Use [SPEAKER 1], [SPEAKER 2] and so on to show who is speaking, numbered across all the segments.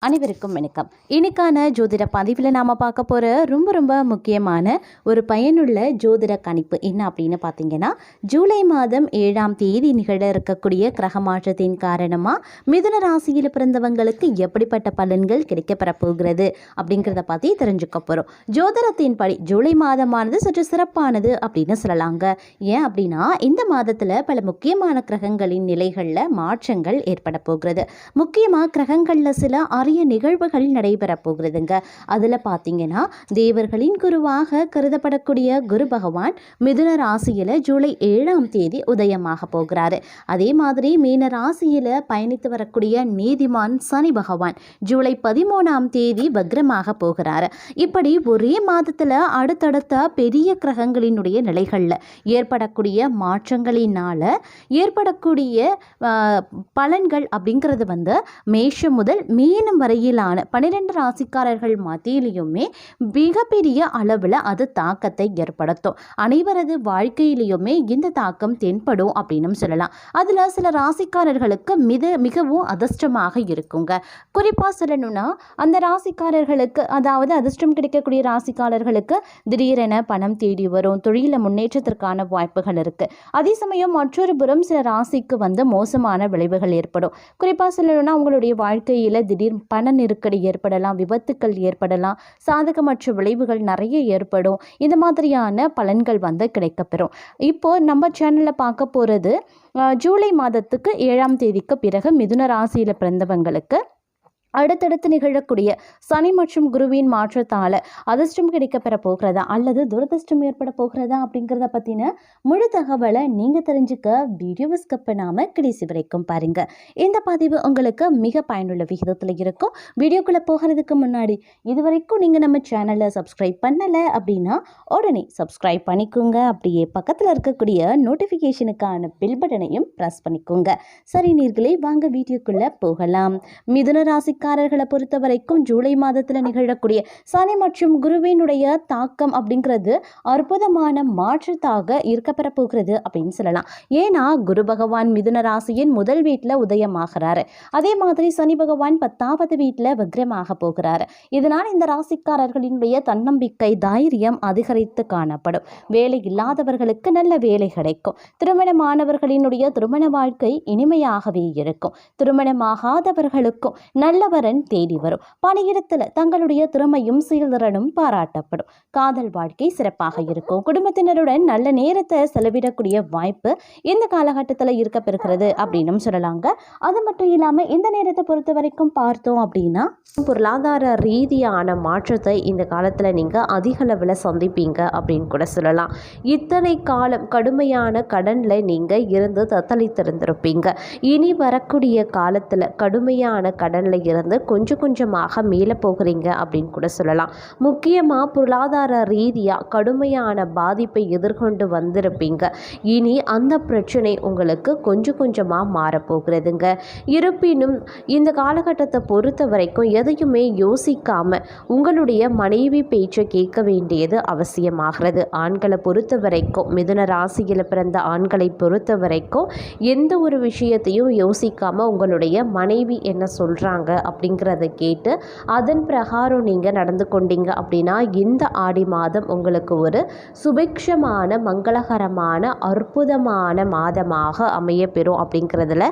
[SPEAKER 1] அனைவருக்கும் வணக்கம். இன்னைக்கான ஜோதிட பதிவில் நாம் பார்க்க போகிற ரொம்ப முக்கியமான ஒரு பயனுள்ள ஜோதிட கணிப்பு என்ன அப்படின்னு பார்த்தீங்கன்னா, ஜூலை மாதம் 7ஆம் தேதி நிகழ இருக்கக்கூடிய கிரக மாற்றத்தின் காரணமாக மிதுன ராசியில் பிறந்தவங்களுக்கு எப்படிப்பட்ட பலன்கள் கிடைக்கப்பெற போகிறது அப்படிங்கிறத பற்றி தெரிஞ்சுக்க போகிறோம். ஜோதிடத்தின் படி ஜூலை மாதமானது சற்று சிறப்பானது அப்படின்னு சொல்லலாங்க. ஏன் அப்படின்னா, இந்த மாதத்தில் பல முக்கியமான கிரகங்களின் நிலைகளில் மாற்றங்கள் ஏற்பட போகிறது. முக்கியமாக கிரகங்களில் சில அரிய நிகழ்வுகள் நடைபெற போகிறதுங்க. அதில் பார்த்தீங்கன்னா, தேவர்களின் குருவாக கருதப்படக்கூடிய குரு பகவான் மிதுன ராசியில் ஜூலை 7ஆம் தேதி உதயமாக போகிறாரு. அதே மாதிரி மீன ராசியில் பயணித்து வரக்கூடிய நீதிமான் சனி பகவான் ஜூலை 13ஆம் தேதி வக்ரமாக போகிறாரு. இப்படி ஒரே மாதத்தில் அடுத்தடுத்த பெரிய கிரகங்களினுடைய நிலைகளில் ஏற்படக்கூடிய மாற்றங்களினால ஏற்படக்கூடிய பலன்கள் அப்படிங்கிறது மேஷம் முதல் மீனம் வரையிலான 12 ராசிக்காரர்கள் மத்தியிலையுமே மிகப்பெரிய அளவில் அது தாக்கத்தை ஏற்படுத்தும். அனைவரது வாழ்க்கையிலையுமே இந்த தாக்கம் தென்படும் அப்படின்னு சொல்லலாம். அதில் சில ராசிக்காரர்களுக்கு மிகவும் அதிர்ஷ்டமாக இருக்குங்க. குறிப்பாக சொல்லணும்னா, அந்த ராசிக்காரர்களுக்கு, அதாவது அதிர்ஷ்டம் கிடைக்கக்கூடிய ராசிக்காரர்களுக்கு திடீரென பணம் தேடி வரும், தொழில முன்னேற்றத்திற்கான வாய்ப்புகள் இருக்குது. அதே சமயம் மற்றொரு புறம் சில ராசிக்கு மோசமான விளைவுகள் ஏற்படும். குறிப்பாக சொல்லணும்னா, உங்களுடைய வாழ்க்கையில் திடீர் பண நெருக்கடி ஏற்படலாம், விபத்துக்கள் ஏற்படலாம், சாதகமற்ற விளைவுகள் நிறைய ஏற்படும். இந்த மாதிரியான பலன்கள் கிடைக்கப்பெறும். இப்போ நம்ம சேனலில் பார்க்க போகிறது ஜூலை மாதத்துக்கு 7ஆம் தேதிக்கு பிறகு மிதுன ராசியில் பிறந்தவங்களுக்கு அடுத்தடுத்து நிகழக்கூடிய சனி மற்றும் குருவின் மாற்றத்தால் அதிர்ஷ்டம் கிடைக்கப்பெற போகிறதா அல்லது துரதிர்ஷ்டம் ஏற்பட போகிறதா அப்படிங்கிறத பற்றின முழு தகவலை நீங்கள் தெரிஞ்சுக்க வீடியோவை ஸ்கிப் பண்ணாமல் கடைசி வரைக்கும் பாருங்கள். இந்த பதிவு உங்களுக்கு மிக பயனுள்ள விகிதத்தில் இருக்கும். வீடியோக்குள்ளே போகிறதுக்கு முன்னாடி இதுவரைக்கும் நீங்கள் நம்ம சேனலை சப்ஸ்கிரைப் பண்ணலை அப்படின்னா உடனே சப்ஸ்கிரைப் பண்ணிக்கோங்க. அப்படியே பக்கத்தில் இருக்கக்கூடிய நோட்டிஃபிகேஷனுக்கான பெல் பட்டனையும் ப்ரெஸ் பண்ணிக்கோங்க. சரி நேயர்களே, வாங்க வீடியோக்குள்ளே போகலாம். மிதுன ராசி காரர்களை பொறுத்த வரைக்கும் ஜூலை மாதத்தில் நிகழக்கூடிய சனி மற்றும் குருவினுடைய தாக்கம் அப்படிங்கிறது அற்புதமான மாற்றத்தாக இருக்கப்பெற போகிறது அப்படின்னு சொல்லலாம். ஏன்னா, குரு பகவான் மிதுன ராசியின் முதல் வீட்டில் உதயமாகிறாரு. அதே மாதிரி சனி பகவான் 10வது வீட்டில் வக்ரமாக போகிறாரு. இதனால் இந்த ராசிக்காரர்களினுடைய தன்னம்பிக்கை, தைரியம் அதிகரித்து காணப்படும். வேலை இல்லாதவர்களுக்கு நல்ல வேலை கிடைக்கும். திருமணமானவர்களினுடைய திருமண வாழ்க்கை இனிமையாகவே இருக்கும். திருமணமாகாதவர்களுக்கும் நல்ல வரன் தேடி வரும். பணியிடத்தில் தங்களுடைய திறமையும் செயல்திறனும் பாராட்டப்படும். காதல் வாழ்க்கை சிறப்பாக இருக்கும். குடும்பத்தினருடன் நல்ல நேரத்தை செலவிடக்கூடிய வாய்ப்பு இந்த காலகட்டத்தில் இருக்கப்பெறுகிறது அப்படின்னு சொல்லலாங்க. அது மட்டும் இல்லாமல் இந்த நேரத்தை பொறுத்த வரைக்கும் பார்த்தோம் அப்படின்னா, பொருளாதார ரீதியான மாற்றத்தை இந்த காலத்தில் நீங்கள் அதிக அளவில் சந்திப்பீங்க அப்படின்னு கூட சொல்லலாம். இத்தனை காலம் கடுமையான கடனில் நீங்கள் இருந்து தத்தளித்திருந்திருப்பீங்க. இனி வரக்கூடிய காலத்தில் கடுமையான கடனில் இருந்து கொஞ்சம் கொஞ்சமாக மேலே போகிறீங்க அப்படின்னு கூட சொல்லலாம். முக்கியமாக பொருளாதார ரீதியாக கடுமையான பாதிப்பை எதிர்கொண்டு வந்திருப்பீங்க. இனி அந்த பிரச்சனை உங்களுக்கு கொஞ்சம் கொஞ்சமாக மாறப்போகிறதுங்க. இருப்பினும் இந்த காலகட்டத்தை பொறுத்த வரைக்கும் எதையுமே யோசிக்காமல் உங்களுடைய மனைவி பேச்சை கேட்க வேண்டியது அவசியமாகிறது. ஆண்களை பொறுத்த வரைக்கும், மிதுன ராசியில் பிறந்த ஆண்களை பொறுத்த வரைக்கும் எந்த ஒரு விஷயத்தையும் யோசிக்காமல் உங்களுடைய மனைவி என்ன சொல்கிறாங்க அப்படிங்கிறத கேட்டு அதன் பிரகாரம் நீங்கள் நடந்து கொண்டீங்க அப்படின்னா இந்த ஆடி மாதம் உங்களுக்கு ஒரு சுபிக்ஷமான, மங்களகரமான, அற்புதமான மாதமாக அமையப்பெறும் அப்படிங்கிறதுல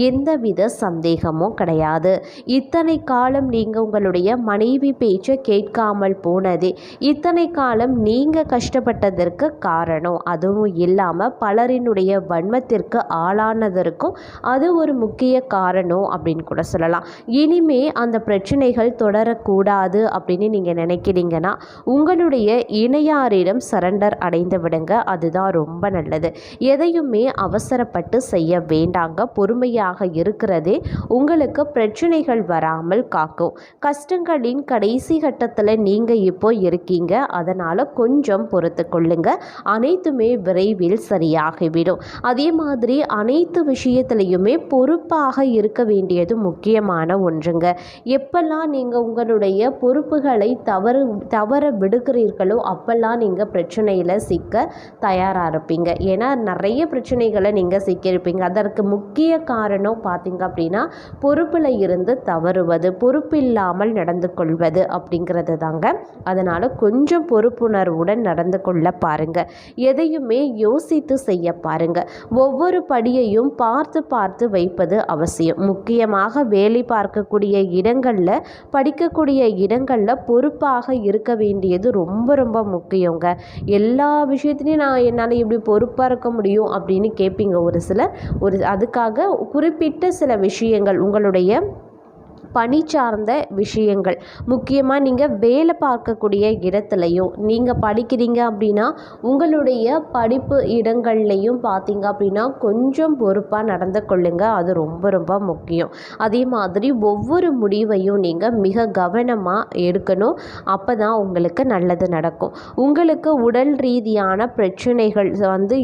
[SPEAKER 1] எந்தவித சந்தேகமும் கிடையாது. இத்தனை காலம் நீங்கள் உங்களுடைய மனைவி பேச்சை கேட்காமல் போனதே, இத்தனை காலம் நீங்கள் கஷ்டப்பட்டதற்கு காரணம். அதுவும் இல்லாமல் பலரினுடைய வன்மத்திற்கு ஆளானதற்கும் அது ஒரு முக்கிய காரணம் அப்படின்னு கூட சொல்லலாம். இனிமே அந்த பிரச்சனைகள் தொடரக்கூடாது அப்படின்னு நீங்கள் நினைக்கிறீங்கன்னா உங்களுடைய இணையாரிடம் சரண்டர் அடைந்து விடுங்க. அதுதான் ரொம்ப நல்லது. எதையுமே அவசரப்பட்டு செய்ய வேண்டாங்க. பொறுமையாக இருக்கிறதே உங்களுக்கு பிரச்சனைகள் வராமல் காக்கும். கஷ்டங்களின் கடைசி கட்டத்தில் நீங்கள் இப்போ இருக்கீங்க. அதனால் கொஞ்சம் பொறுத்து கொள்ளுங்க. அனைத்துமே விரைவில் சரியாகிவிடும். அதே மாதிரி அனைத்து விஷயத்திலையுமே பொறுப்பாக இருக்க வேண்டியது முக்கியமான ஒன்றுங்க. நல்லதுங்க. எப்பெல்லாம் நீங்கள் உங்களுடைய பொறுப்புகளை தவற விடுகிறீர்களோ அப்பெல்லாம் நீங்கள் பிரச்சனையில் சிக்க தயாராக இருப்பீங்க. ஏன்னா நிறைய பிரச்சனைகளை நீங்கள் சிக்கியிருப்பீங்க. அதற்கு முக்கிய காரணம் பார்த்தீங்க அப்படின்னா பொறுப்பில் இருந்து தவறுவது, பொறுப்பில்லாமல் நடந்து கொள்வது அப்படிங்கிறது தாங்க. அதனால் கொஞ்சம் பொறுப்புணர்வுடன் நடந்து கொள்ள பாருங்கள். எதையுமே யோசித்து செய்ய பாருங்கள். ஒவ்வொரு படியையும் பார்த்து பார்த்து வைப்பது அவசியம். முக்கியமாக வேலை பார்க்கக்கூடிய இடங்களில், படிக்கக்கூடிய இடங்களில் பொறுப்பாக இருக்க வேண்டியது ரொம்ப ரொம்ப முக்கியங்க. எல்லா விஷயத்துலையும் என்னால் இப்படி பொறுப்பாக இருக்க முடியும் அப்படின்னு கேட்பீங்க ஒரு சிலர். அதுக்காக குறிப்பிட்ட சில விஷயங்கள், உங்களுடைய பணி சார்ந்த விஷயங்கள், முக்கியமாக நீங்கள் வேலை பார்க்கக்கூடிய இடத்துலையும், நீங்கள் படிக்கிறீங்க அப்படின்னா உங்களுடைய படிப்பு இடங்கள்லையும் பார்த்தீங்க அப்படின்னா கொஞ்சம் பொறுப்பாக நடந்து கொள்ளுங்க. அது ரொம்ப ரொம்ப முக்கியம். அதே மாதிரி ஒவ்வொரு முடிவையும் நீங்கள் மிக கவனமாக எடுக்கணும். அப்போ தான் உங்களுக்கு நல்லது நடக்கும். உங்களுக்கு உடல் ரீதியான பிரச்சனைகள்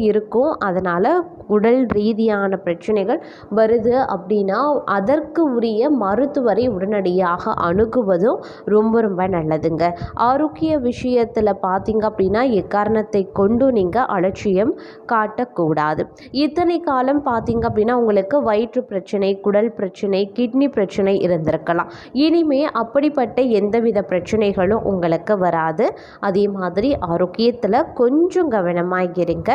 [SPEAKER 1] இருக்கும். அதனால் உடல் ரீதியான பிரச்சனைகள் வருது அப்படின்னா அதற்கு உரிய மருத்துவரை உடனடியாக அணுகுவதும் ரொம்ப ரொம்ப நல்லதுங்க. ஆரோக்கிய விஷயத்தில் பார்த்தீங்க அப்படின்னா எக்காரணத்தை கொண்டு நீங்கள் அலட்சியம் காட்டக்கூடாது. இத்தனை காலம் பார்த்தீங்க அப்படின்னா உங்களுக்கு வயிற்று பிரச்சனை, குடல் பிரச்சனை, கிட்னி பிரச்சனை இருந்திருக்கலாம். இனிமே அப்படிப்பட்ட எந்தவித பிரச்சனைகளும் உங்களுக்கு வராது. அதே மாதிரி ஆரோக்கியத்தில் கொஞ்சம் கவனமாக இருங்க.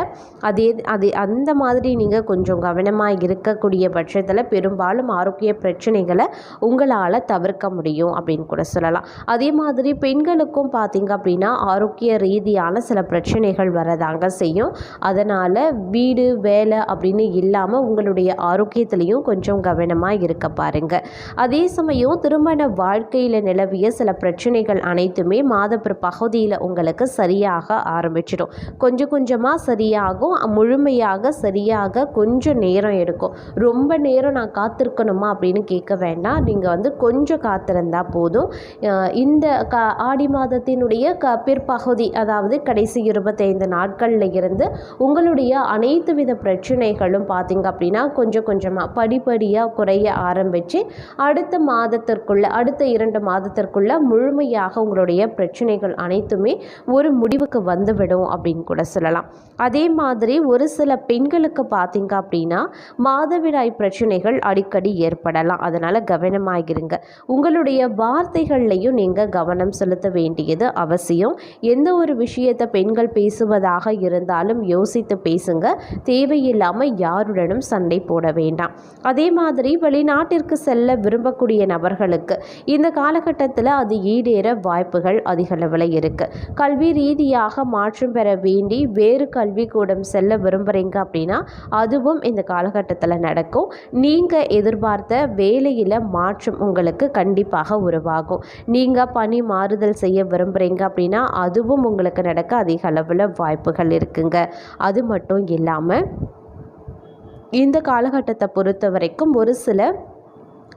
[SPEAKER 1] அந்த மாதிரி நீங்கள் கொஞ்சம் கவனமாக இருக்கக்கூடிய பட்சத்தில் பெரும்பாலும் ஆரோக்கிய பிரச்சனைகளை உங்களால் தவிர்க்க முடியும் அப்படின்னு கூட சொல்லலாம். அதே மாதிரி பெண்களுக்கும் பார்த்தீங்க அப்படின்னா ஆரோக்கிய ரீதியான சில பிரச்சனைகள் வரதாங்க செய்யும். அதனால் வீடு வேலை அப்படின்னு இல்லாமல் உங்களுடைய ஆரோக்கியத்திலையும் கொஞ்சம் கவனமாக இருக்க பாருங்க. அதே சமயம் திருமண வாழ்க்கையில் நிலவிய சில பிரச்சனைகள் அனைத்துமே மாதப்பிற பகுதியில் உங்களுக்கு சரியாக ஆரம்பிச்சிடும். கொஞ்சம் கொஞ்சமாக சரியாகும். முழுமையாக சரியாக கொஞ்சம் நேரம் எடுக்கும். ரொம்ப நேரம் நான் காத்திருக்கணுமா அப்படின்னு கேட்க வேண்டாம். நீங்கள் கொஞ்சம் காத்திருந்தால் போதும். இந்த ஆடி மாதத்தினுடைய பிற்பகுதி, அதாவது கடைசி 25 நாட்களில் இருந்து உங்களுடைய அனைத்து வித பிரச்சனைகளும் பார்த்தீங்க அப்படின்னா கொஞ்சம் கொஞ்சமாக படிப்படியாக குறைய ஆரம்பித்து அடுத்த 2 மாதத்திற்குள்ள முழுமையாக உங்களுடைய பிரச்சனைகள் அனைத்துமே ஒரு முடிவுக்கு வந்துவிடும் அப்படின்னு கூட சொல்லலாம். அதே மாதிரி ஒரு சில பெண்களுக்கு பார்த்தீங்க அப்படின்னா மாதவிடாய் பிரச்சனைகள் அடிக்கடி ஏற்படலாம். அதனால் கவனமாகிருங்க. உங்களுடைய வார்த்தைகள்லையும் நீங்கள் கவனம் செலுத்த வேண்டியது அவசியம். எந்த ஒரு விஷயத்தை பெண்கள் பேசுவதாக இருந்தாலும் யோசித்து பேசுங்க. தேவையில்லாமல் யாருடனும் சண்டை போட வேண்டாம். அதே மாதிரி வெளிநாட்டிற்கு செல்ல விரும்பக்கூடிய நபர்களுக்கு இந்த காலகட்டத்தில் அது ஈடேற வாய்ப்புகள் அதிகளவில் இருக்குது. கல்வி ரீதியாக மாற்றம் பெற வேண்டி வேறு கல்விக்கூடம் செல்ல விரும்புகிறீங்க அப்படின்னா அதுவும் இந்த காலகட்டத்தில் நடக்கும். நீங்கள் எதிர்பார்த்த வேலையில் மாற்றம் உங்களுக்கு கண்டிப்பாக உருவாகும். நீங்கள் பணி மாறுதல் செய்ய விரும்புகிறீங்க அப்படின்னா அதுவும் உங்களுக்கு நடக்க அதிக அளவில் வாய்ப்புகள் இருக்குங்க. அது மட்டும் இல்லாமல் இந்த காலகட்டத்தை பொறுத்த வரைக்கும் ஒரு சில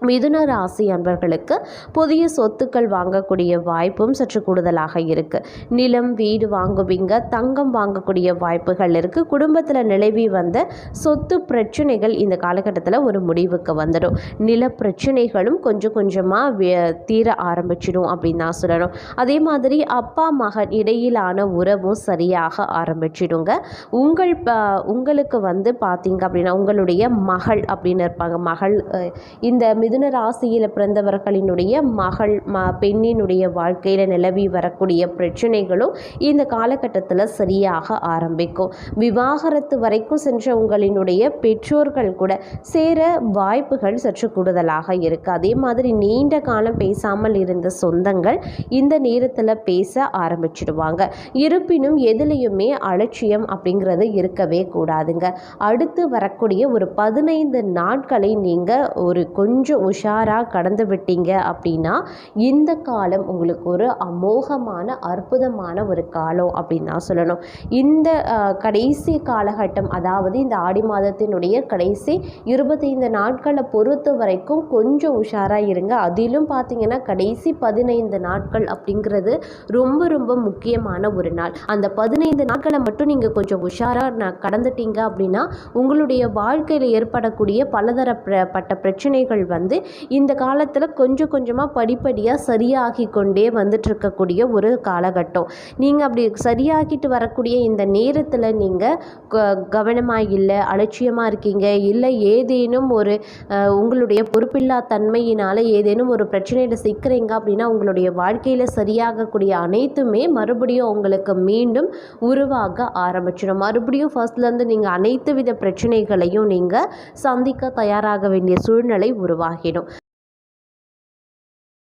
[SPEAKER 1] மிதுன ராசி அன்பர்களுக்கு புதிய சொத்துக்கள் வாங்கக்கூடிய வாய்ப்பும் சற்று கூடுதலாக இருக்குது. நிலம், வீடு வாங்குவீங்க, தங்கம் வாங்கக்கூடிய வாய்ப்புகள் இருக்குது. குடும்பத்தில் நிலவி வந்த சொத்து பிரச்சனைகள் இந்த காலகட்டத்தில் ஒரு முடிவுக்கு வந்துடும். நில பிரச்சனைகளும் கொஞ்சம் கொஞ்சமாக தீர ஆரம்பிச்சிடும் அப்படின்னு தான் சொல்லணும். அதே மாதிரி அப்பா மகன் இடையிலான உறவும் சரியாக ஆரம்பிச்சிடுங்க. உங்களுக்கு பார்த்தீங்க அப்படின்னா உங்களுடைய மகள் அப்படின்னு இருப்பாங்க. மகள் இந்த மிதுன ராசியில் பிறந்தவர்களினுடைய மகள் பெண்ணினுடைய வாழ்க்கையில் நிலவி வரக்கூடிய பிரச்சனைகளும் இந்த காலகட்டத்தில் சரியாக ஆரம்பிக்கும். விவாகரத்து வரைக்கும் சென்ற உங்களினுடைய பெற்றோர்கள் கூட சேர வாய்ப்புகள் சற்று கூடுதலாக இருக்குது. அதே மாதிரி நீண்ட காலம் பேசாமல் இருந்த சொந்தங்கள் இந்த நேரத்தில் பேச ஆரம்பிச்சிடுவாங்க. இருப்பினும் எதுலேயுமே அலட்சியம் அப்படிங்கிறது இருக்கவே கூடாதுங்க. அடுத்து வரக்கூடிய ஒரு 15 நாட்களை நீங்கள் ஒரு கொஞ்சம் உஷாராக கடந்து விட்டீங்க அப்படின்னா இந்த காலம் உங்களுக்கு ஒரு அமோகமான அற்புதமான ஒரு காலம் அப்படின்னு தான் சொல்லணும். இந்த கடைசி காலகட்டம், அதாவது இந்த ஆடி மாதத்தினுடைய கடைசி 25 நாட்களை பொறுத்த வரைக்கும் கொஞ்சம் உஷாராக இருங்க. அதிலும் பார்த்தீங்கன்னா கடைசி 15 நாட்கள் அப்படிங்கிறது ரொம்ப ரொம்ப முக்கியமான ஒரு நாள். அந்த 15 நாட்களை மட்டும் நீங்கள் கொஞ்சம் உஷாராக கடந்துட்டீங்க அப்படின்னா உங்களுடைய வாழ்க்கையில் ஏற்படக்கூடிய பலதரப்பட்ட பிரச்சனைகள்
[SPEAKER 2] வந்து இந்த காலத்தில் கொஞ்சம் கொஞ்சமாக படிப்படியாக சரியாகி கொண்டே வந்துட்டுருக்கக்கூடிய ஒரு காலகட்டம். நீங்கள் அப்படி சரியாகிட்டு வரக்கூடிய இந்த நேரத்தில் நீங்கள் கவனமாக இல்லை, அலட்சியமாக இருக்கீங்க, இல்லை ஏதேனும் ஒரு உங்களுடைய பொறுப்பில்லா தன்மையினால் ஏதேனும் ஒரு பிரச்சனையில் சிக்கிறீங்க அப்படின்னா உங்களுடைய வாழ்க்கையில் சரியாகக்கூடிய அனைத்துமே மறுபடியும் உங்களுக்கு மீண்டும் உருவாக ஆரம்பிச்சிடும். மறுபடியும் ஃபர்ஸ்ட்லேருந்து நீங்கள் அனைத்து வித பிரச்சனைகளையும் நீங்கள் சந்திக்க தயாராக வேண்டிய சூழ்நிலை உருவாகிடும்.